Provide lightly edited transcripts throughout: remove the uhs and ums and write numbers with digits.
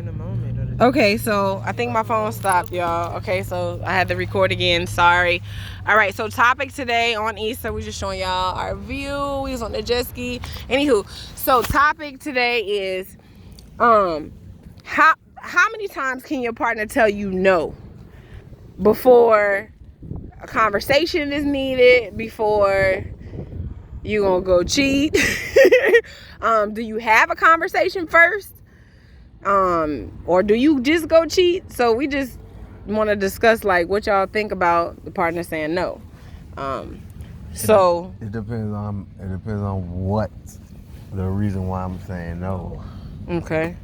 in the moment. Okay, so I think my phone stopped, y'all. Okay, so I had to record again. Sorry. All right, so topic today on Easter, we just showing y'all our view. We was on the jet ski. Anywho, so topic today is how many times can your partner tell you no before a conversation is needed, before you gonna go cheat? Do you have a conversation first? Or do you just go cheat? So we just want to discuss like what y'all think about the partner saying no. So it depends on what the reason why I'm saying no. Okay.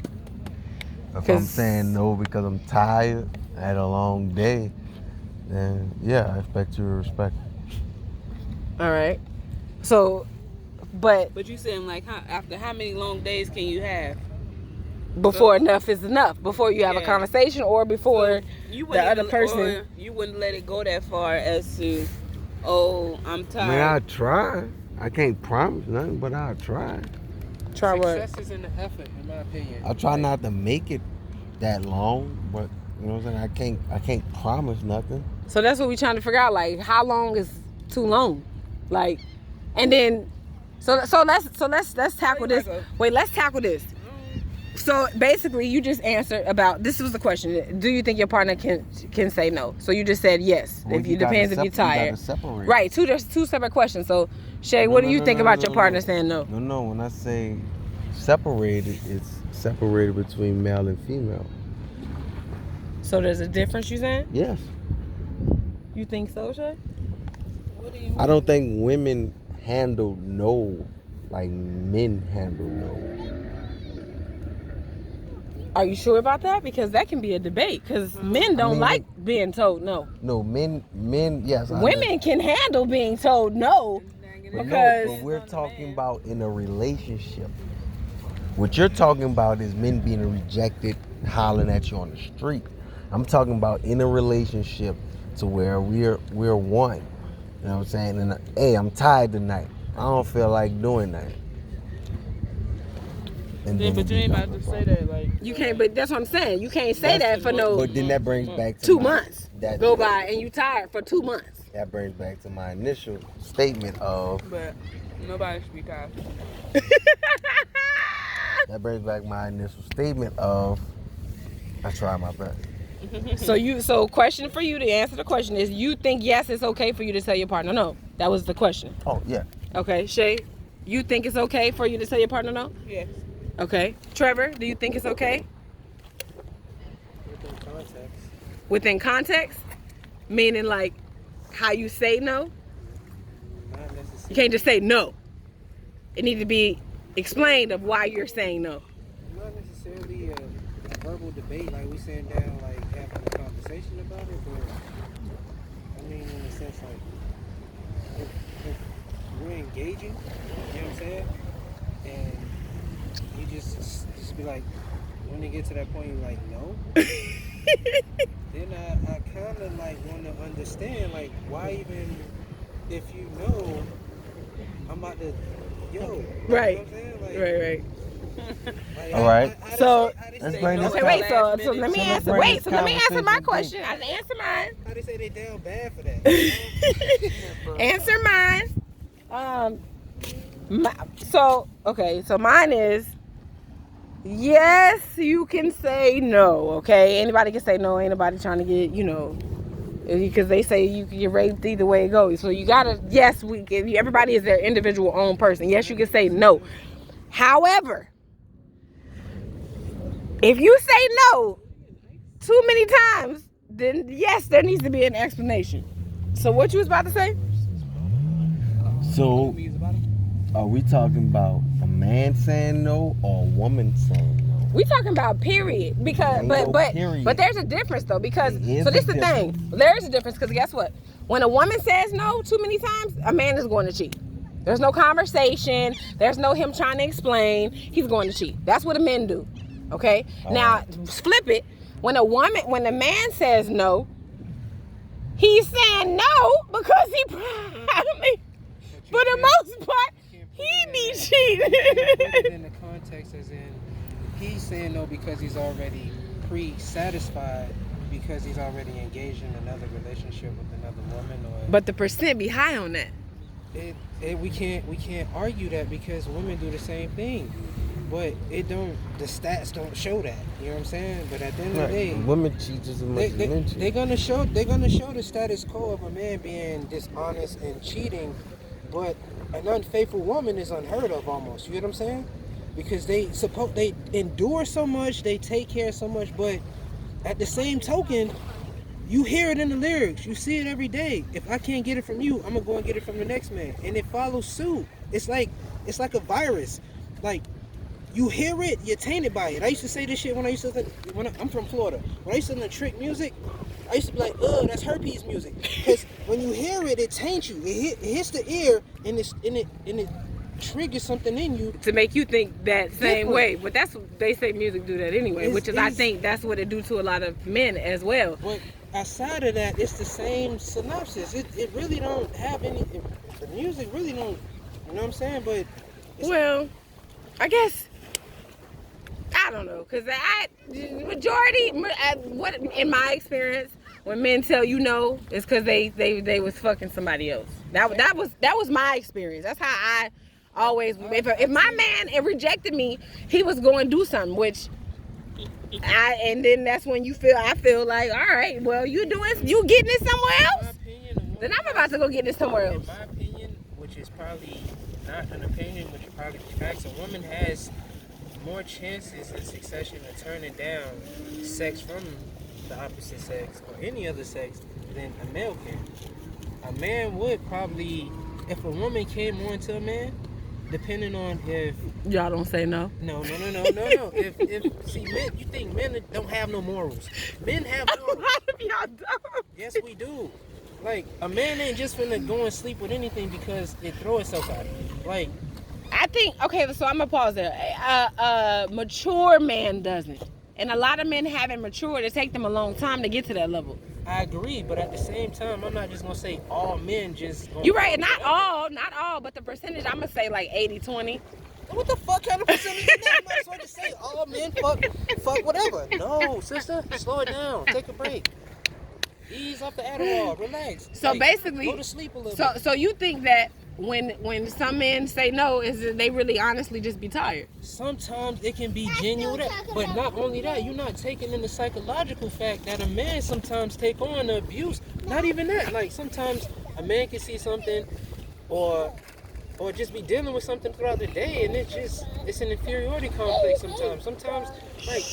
If I'm saying no because I'm tired, I had a long day, then yeah, I expect you to respect it. All right. So, but you saying like after how many long days can you have? Before enough is enough. Before you have a conversation, or before the other person. Or you wouldn't let it go that far as to, oh, I'm tired. I mean, I'll try. I can't promise nothing, but I'll try. Try what? Success is in the effort, in my opinion. I'll try not to make it that long, but you know what I'm saying? I can't promise nothing. So that's what we're trying to figure out. Like, how long is too long? Like, and then, so let's tackle this. Wait, let's tackle this. So basically, you just answered about, this was the question. Do you think your partner can say no? So you just said yes. Well, If you depends if you're tired. Right. There's two separate questions. So Shay, what do you think about your partner saying no? No. When I say separated, it's separated between male and female. So there's a difference, you saying? Yes. You think so, Shay? What do you mean? I don't think women handle no like men handle no. Are you sure about that? Because that can be a debate. Because men don't like being told no. No, men, yes. Women can handle being told no. But we're talking about in a relationship. What you're talking about is men being rejected, hollering at you on the street. I'm talking about in a relationship to where we're one. You know what I'm saying? And hey, I'm tired tonight. I don't feel like doing that. But you ain't about to say that, like, you can't. But that's what I'm saying. You can't say that for no. But then that brings back to 2 months go by and you tired for 2 months. That brings back to my initial statement of. But nobody should be tired. That brings back my initial statement of. I try my best. So question for you to answer the question is: you think yes, it's okay for you to tell your partner no? That was the question. Oh yeah. Okay, Shay, you think it's okay for you to tell your partner no? Yes. Okay. Trevor, do you think it's okay? Within context. Within context? Meaning like how you say no? Not necessarily. You can't just say no. It needs to be explained of why you're saying no. Not necessarily a verbal debate, like we sitting down, like having a conversation about it, but I mean, in a sense, like if we're engaging, you know what I'm saying? And you just be like, when you get to that point, you're like, no. Then I kind of like want to understand, like, why even if you know I'm about to, right, you know what I'm saying? Like, right. Like, all right. So let's bring this. Okay, wait. So let me answer. Wait. So let me answer my question. I answer mine. How they say they down bad for that? Answer mine. So mine is yes, you can say no. Okay, anybody can say no. Ain't nobody trying to get because they say you can get raped either way it goes. So you gotta everybody is their individual own person. Yes, you can say no. However, if you say no too many times, then yes, there needs to be an explanation. So what you was about to say? So are we talking about a man saying no or a woman saying no? We talking about period. Because but there's a difference though, because so this is the thing. There is a difference because guess what? When a woman says no too many times, a man is going to cheat. There's no conversation. There's no him trying to explain. He's going to cheat. That's what a man do. Okay? Now, flip it. When the man says no, he's saying no because he probably, for the most part, he be cheating. Put it in the context as in, he's saying no because he's already pre-satisfied because he's already engaged in another relationship with another woman, or But the percent be high on that. we can't argue that because women do the same thing, but the stats don't show that. You know what I'm saying? But at the end of the day, women cheat just as much as men cheat. they're gonna show the status quo of a man being dishonest and cheating, but an unfaithful woman is unheard of almost. You get what I'm saying? Because they endure so much, they take care so much, but at the same token, you hear it in the lyrics. You see it every day. If I can't get it from you, I'm gonna go and get it from the next man, and it follows suit. It's like a virus. Like, you hear it, you're tainted by it. I used to say this shit when I'm from Florida. When I used to listen to trick music, I used to be like, ugh, that's herpes music. Because when you hear it, it taints you. It hits the ear, and it triggers something in you to make you think that same Different. way. But that's what they say, music do that anyway, which is I think that's what it do to a lot of men as well. But outside of that, it's the same synopsis. It really don't have any. The music really don't. You know what I'm saying? But Well, I guess I don't know, cause what in my experience, when men tell you no, it's cause they was fucking somebody else. That was my experience. That's how I always. If my man had rejected me, he was going to do something, which. And then that's when I feel like, all right, well, you getting it somewhere else? Then I'm about to go get it somewhere else. In my opinion, which is probably not an opinion, which is probably facts, a woman has more chances in succession of turning down sex from the opposite sex or any other sex than a male can. A man would probably, if a woman came on to a man, depending on if y'all don't say no. No. If see, men, you think men don't have no morals? Men have morals. Y'all don't. Yes, we do. Like, a man ain't just finna go and sleep with anything because it throw itself out. Like, I think, okay, so I'm gonna pause there. A mature man doesn't, and a lot of men haven't matured. It take them a long time to get to that level. I agree, but at the same time, I'm not just gonna say all men just. You're right, not all, but the percentage, I'm gonna say like 80-20. What the fuck kind of percentage is that? You might as well just say all men fuck whatever. No, sister, slow it down. Take a break. Ease off the Adderall. Relax. So basically, go to sleep a little bit. So you think that when some men say no, is that they really honestly just be tired? Sometimes it can be genuine, but not only that, you're not taking in the psychological fact that a man sometimes take on the abuse. Not even that. Like, sometimes a man can see something or just be dealing with something throughout the day, and it's an inferiority complex sometimes. Sometimes, like,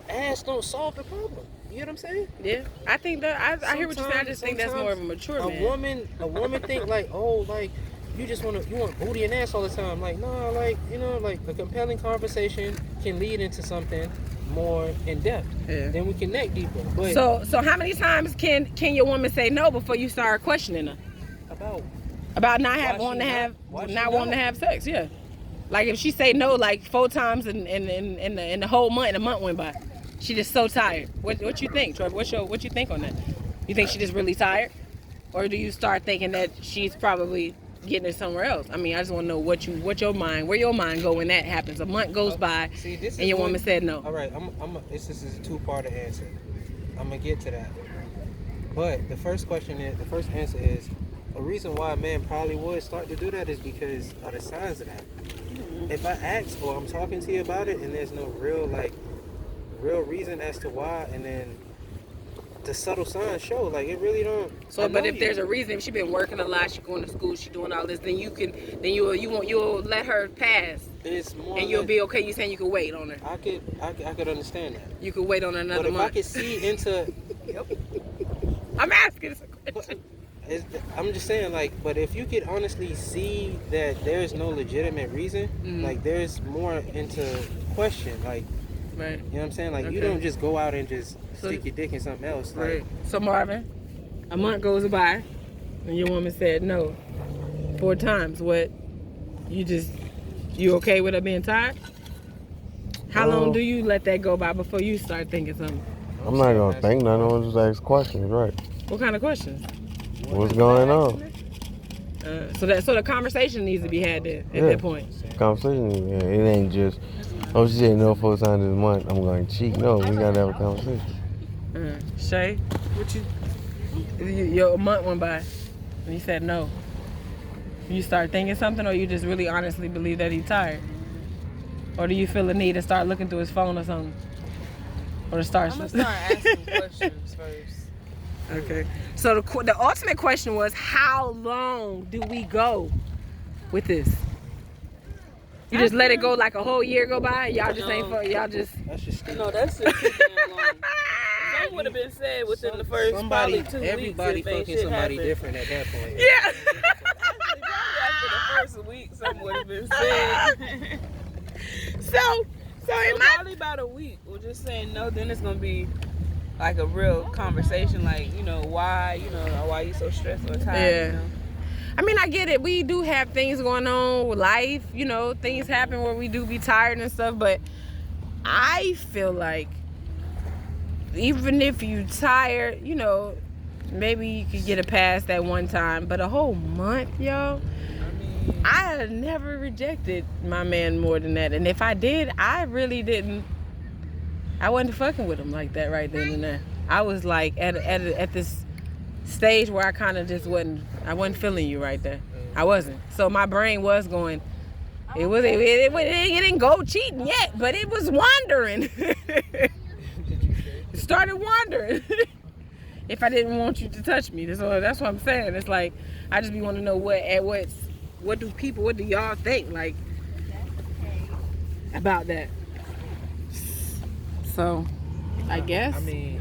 ass don't solve the problem. You know what I'm saying? Yeah, I think that I hear what you're saying. I just think that's more of a mature man. A woman think like, oh, like, you want booty and ass all the time. Like, no, like, you know, like, a compelling conversation can lead into something more in depth. Yeah. Then we connect deeper. But so how many times can your woman say no before you start questioning her? About not wanting to have sex? Yeah. Like, if she say no like 4 times in the whole month, and a month went by, she just so tired. What you think, Troy? What you think on that? You think she just really tired, or do you start thinking that she's probably getting it somewhere else? I mean, I just want to know where your mind go when that happens. A month goes by, and your woman said no. All right, this is a 2-part answer. I'm gonna get to that. But the first answer is, a reason why a man probably would start to do that is because of the signs of that. If I ask or I'm talking to you about it and there's no real reason as to why, and then the subtle signs show, like, it really don't. So, but if there's a reason, if she been working a lot, she going to school, she doing all this, then you'll let her pass. It's more, and you'll be okay. You saying you could wait on her? I could understand that. You could wait on her another month. But if I could see into, I'm asking this a question. I'm just saying, like, but if you could honestly see that there's no legitimate reason, like, there's more into question, like, right? You know what I'm saying? Like, you don't just go out and just stick your dick in something else. Like, right. So, Marvin, a month goes by, and your woman said no 4 times. What? You okay with her being tired? How long do you let that go by before you start thinking something? I'm not gonna think nothing. I'm gonna just ask questions, right? What kind of questions? What's going on? So the conversation needs to be had there at that point. Conversation, yeah, it ain't just Oh, she said no 4 times this month. I'm going to cheat. No, we got to have a conversation. Shay, what your month went by and he said no. You start thinking something, or you just really honestly believe that he's tired? Or do you feel the need to start looking through his phone or something? Or to start... I'm going to start asking questions first. Okay. So the ultimate question was, how long do we go with this? You just let it go like a whole year go by? Y'all just ain't... Y'all just... That's just stupid. No, that's just too damn long. Something would have been said within the first probably 2 weeks. Everybody fucking somebody happened. different at that point. Yeah. After the first week, something would have been said. So probably about a week. We're just saying no. Then it's gonna be like a real conversation, like why you so stressed or tired. Yeah. I mean, I get it. We do have things going on with life. Things happen where we do be tired and stuff. But I feel like even if you tired, maybe you could get it past that one time. But a whole month, y'all. I had never rejected my man more than that. And if I did, I really didn't. I wasn't fucking with him like that right then and there. I was like at this stage where I kind of just wasn't feeling you right there. I wasn't. So my brain was going, it didn't go cheating yet, but it was wandering. It started wandering. If I didn't want you to touch me. That's what I'm saying. It's like, I just be wanting to know what do y'all think like about that? So I guess and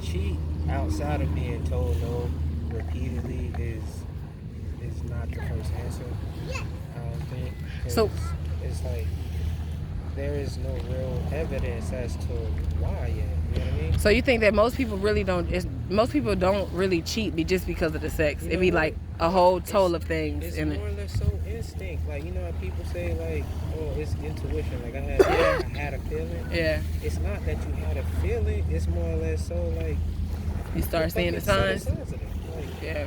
cheat outside of being told no repeatedly is not the first answer. I don't think. So it's like there is no real evidence as to why yet. You know what I mean? So you think that most people don't really cheat just because of the sex? It'd be like a whole toll of things it's in more it. or less so instinct. Like, how people say like, oh, it's intuition. Like I had a feeling. Yeah. It's not that you had a feeling. It's more or less so like You start seeing the signs. Yeah.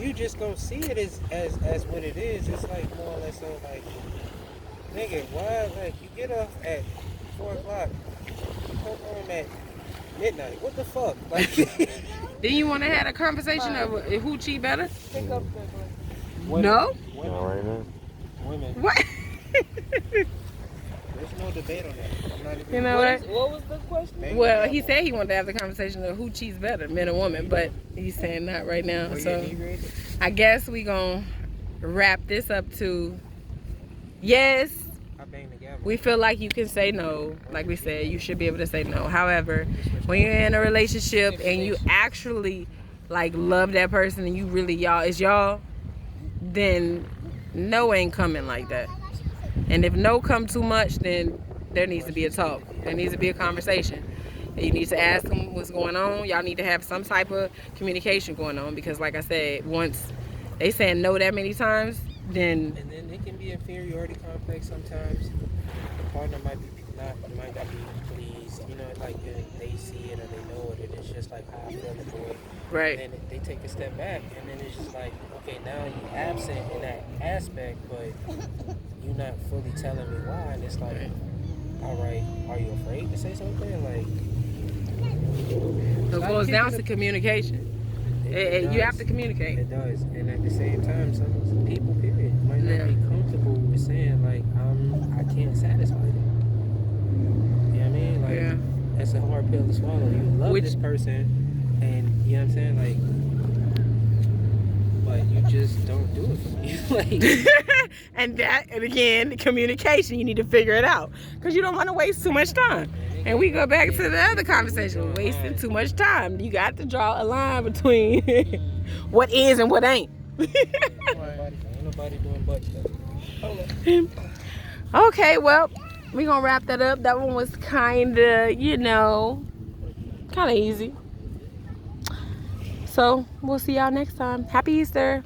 You just don't see it as what it is. It's like more or less so like, nigga, why? Like you get off at 4 o'clock, you come home at midnight. What the fuck? Like, Then you want to have a conversation of who cheat better? Pick up women, No. Not right now. Women. What? There's no debate on that. I'm not even. You know what? what? What was the question? Well, he said he wanted to have the conversation of who cheats better, men or women, but he's saying not right now. Oh, So yeah, I guess we gonna wrap this up to yes. I bang the gavel. We feel like you can say no. Like we said, you should be able to say no. However, when you're in a relationship and you actually like love that person and you really y'all, then no ain't coming like that. And if no come too much, then there needs to be a talk. There needs to be a conversation. And you need to ask them what's going on. Y'all need to have some type of communication going on, because like I said, once they saying no that many times, then... And then it can be inferiority complex sometimes. The partner might not be pleased. Like they see it or they know it, and it's just like how I feel for it. Right. And then they take a step back, and then it's just like, okay, now you're absent in that aspect, but you're not fully telling me why. And it's like, all right, are you afraid to say something? Like, So it goes down to communication. You have to communicate. It does. And at the same time, some people, period, might not be comfortable with saying, like, I can't satisfy them. You know what I mean? Like, that's a hard pill to swallow. You love this person, and you know what I'm saying? Like, but you just don't do it for me. Like, and again, communication, you need to figure it out, because you don't want to waste too much time. And we go back to the other conversation, wasting too much time. You got to draw a line between what is and what ain't. ain't nobody doing butt stuff. Okay, well, we're going to wrap that up. That one was kind of, kind of easy. So we'll see y'all next time. Happy Easter.